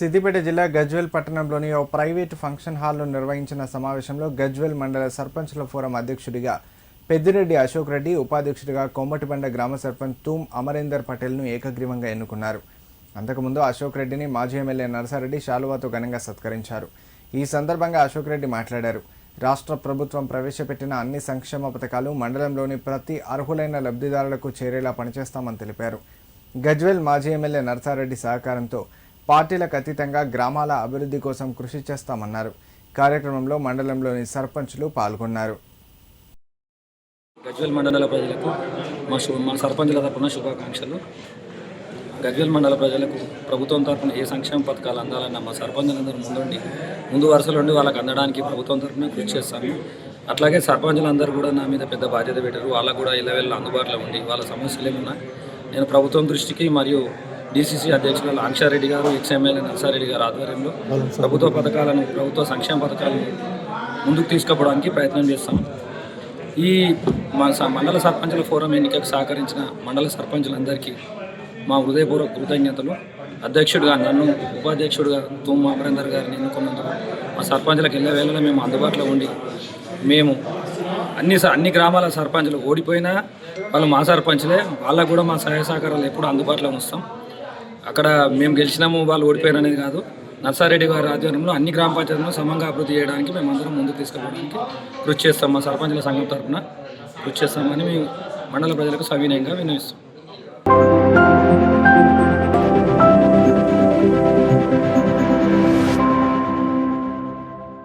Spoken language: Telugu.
సిద్దిపేట జిల్లా గజ్వేల్ పట్టణంలోని ఓ ప్రైవేటు ఫంక్షన్ హాల్లో నిర్వహించిన సమావేశంలో గజ్వేల్ మండల సర్పంచ్ల ఫోరం అధ్యక్షుడిగా పెద్దిరెడ్డి అశోక్ రెడ్డి, ఉపాధ్యక్షుడిగా కొమ్మటిబండ గ్రామ సర్పంచ్ తూమ్ అమరేందర్ పటేల్ను ఏకగ్రీవంగా ఎన్నుకున్నారు. అంతకుముందు అశోక్ రెడ్డిని మాజీ ఎమ్మెల్యే నర్సారెడ్డి శాలువాతో ఘనంగా సత్కరించారు. ఈ సందర్భంగా అశోక్ రెడ్డి మాట్లాడారు. రాష్ట్ర ప్రభుత్వం ప్రవేశపెట్టిన అన్ని సంక్షేమ పథకాలు మండలంలోని ప్రతి అర్హులైన లబ్ధిదారులకు చేరేలా పనిచేస్తామని తెలిపారు. గజ్వేల్ మాజీ ఎమ్మెల్యే నర్సారెడ్డి సహకారంతో పార్టీలకు అతీతంగా గ్రామాల అభివృద్ధి కోసం కృషి చేస్తామన్నారు. కార్యక్రమంలో మండలంలోని సర్పంచ్లు పాల్గొన్నారు. గజ్వేల్ మండల ప్రజలకు మా సర్పంచుల తరపున శుభాకాంక్షలు. గజ్వేల్ మండల ప్రజలకు ప్రభుత్వం తరపున ఏ సంక్షేమ పథకాలు అందాలన్న మా సర్పంచులందరూ ముందు వరుసలో వాళ్ళకి అందడానికి ప్రభుత్వం తరపున కృషి చేస్తాము. అట్లాగే సర్పంచులందరూ కూడా నా మీద పెద్ద బాధ్యత పెట్టారు. వాళ్ళకు కూడా ఇళ్ళ అందుబాటులో ఉండి వాళ్ళ సమస్యలు ఏమన్నా నేను ప్రభుత్వం దృష్టికి మరియు డీసీసీ అధ్యక్షులు లాంక్షారెడ్డి గారు, ఎక్స్ఎమ్మెల్యే నర్సారెడ్డి గారు ఆధ్వర్యంలో ప్రభుత్వ సంక్షేమ పథకాలను ముందుకు తీసుకుపోవడానికి ప్రయత్నం చేస్తాం. ఈ మండల సర్పంచుల ఫోరం ఎన్నికకు సహకరించిన మండల సర్పంచులందరికీ మా హృదయపూర్వక కృతజ్ఞతలు. అధ్యక్షుడిగా నన్ను, ఉపాధ్యక్షుడిగా తూమ్ అమరేందర్ గారిని ఎన్నుకున్నందుకు మా సర్పంచులకు వేళలో మేము అందుబాటులో ఉండి మేము అన్ని గ్రామాల సర్పంచులు ఓడిపోయినా వాళ్ళు మా సర్పంచులే, వాళ్ళకు కూడా మా సహాయ సహకారాలు ఎప్పుడు అందుబాటులో ఉంచుతాం. అక్కడ మేము గెలిచినాము వాళ్ళు ఓడిపోయారు అనేది కాదు. నర్సారెడ్డి గారి ఆధ్వర్యంలో అన్ని గ్రామ పంచాయతీలను సమంగా అభివృద్ధి చేయడానికి మేమందరం ముందుకు తీసుకుపోవడానికి కృషి చేస్తాం. మా సర్పంచుల సంఘం తరఫున కృషి చేస్తామని మేము మండల ప్రజలకు సవినయంగా విన్నవిస్తాం.